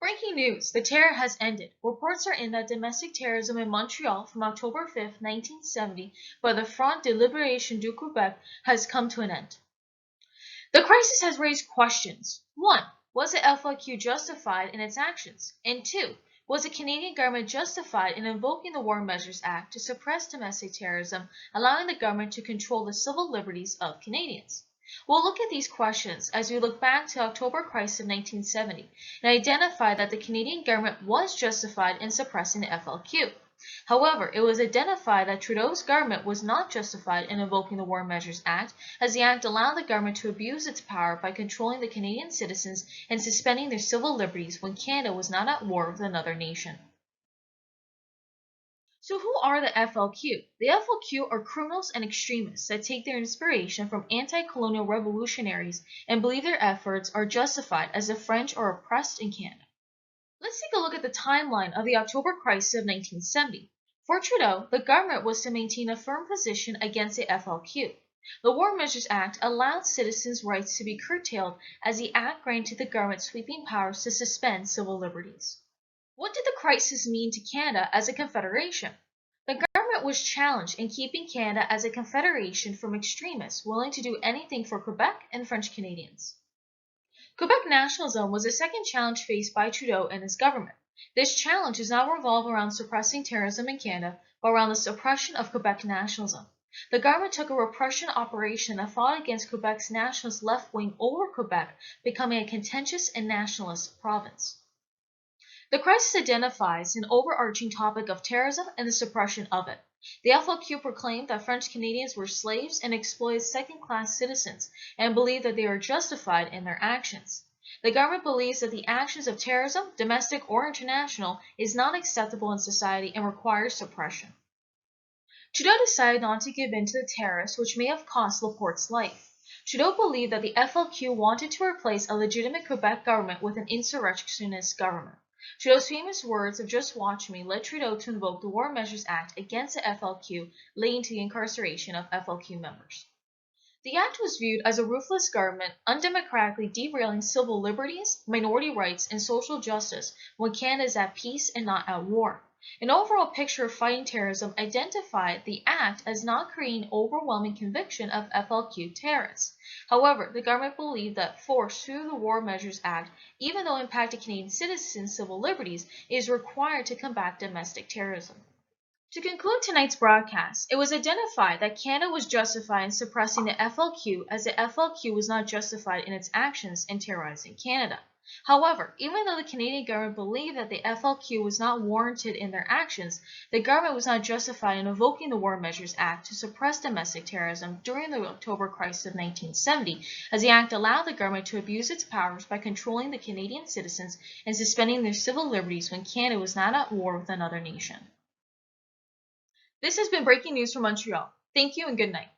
Breaking news, the terror has ended. Reports are in that domestic terrorism in Montreal from October 5, 1970 by the Front de Libération du Québec has come to an end. The crisis has raised questions. 1. Was the FLQ justified in its actions? And 2. Was the Canadian government justified in invoking the War Measures Act to suppress domestic terrorism, allowing the government to control the civil liberties of Canadians? We'll look at these questions as we look back to the October crisis of 1970 and identify that the Canadian government was justified in suppressing the FLQ. However, it was identified that Trudeau's government was not justified in invoking the War Measures Act, as the act allowed the government to abuse its power by controlling the Canadian citizens and suspending their civil liberties when Canada was not at war with another nation. So who are the FLQ? The FLQ are criminals and extremists that take their inspiration from anti-colonial revolutionaries and believe their efforts are justified as the French are oppressed in Canada. Let's take a look at the timeline of the October crisis of 1970. For Trudeau, the government was to maintain a firm position against the FLQ. The War Measures Act allowed citizens' rights to be curtailed as the act granted the government sweeping powers to suspend civil liberties. What did the crisis mean to Canada as a confederation? The government was challenged in keeping Canada as a confederation from extremists willing to do anything for Quebec and French Canadians. Quebec nationalism was the second challenge faced by Trudeau and his government. This challenge does not revolve around suppressing terrorism in Canada, but around the suppression of Quebec nationalism. The government took a repression operation that fought against Quebec's nationalist left wing over Quebec, becoming a contentious and nationalist province. The crisis identifies an overarching topic of terrorism and the suppression of it. The FLQ proclaimed that French Canadians were slaves and exploited second-class citizens, and believed that they are justified in their actions. The government believes that the actions of terrorism, domestic or international, is not acceptable in society and requires suppression. Trudeau decided not to give in to the terrorists, which may have cost Laporte's life. Trudeau believed that the FLQ wanted to replace a legitimate Quebec government with an insurrectionist government. Trudeau's famous words of "just watch me" led Trudeau to invoke the War Measures Act against the FLQ, leading to the incarceration of FLQ members. The act was viewed as a ruthless government undemocratically derailing civil liberties, minority rights, and social justice when Canada is at peace and not at war. An overall picture of fighting terrorism identified the act as not creating overwhelming conviction of FLQ terrorists. However, the government believed that force through the War Measures Act, even though impacting Canadian citizens' civil liberties, is required to combat domestic terrorism. To conclude tonight's broadcast, it was identified that Canada was justified in suppressing the FLQ as the FLQ was not justified in its actions in terrorizing Canada. However, even though the Canadian government believed that the FLQ was not warranted in their actions, the government was not justified in invoking the War Measures Act to suppress domestic terrorism during the October crisis of 1970, as the act allowed the government to abuse its powers by controlling the Canadian citizens and suspending their civil liberties when Canada was not at war with another nation. This has been breaking news from Montreal. Thank you and good night.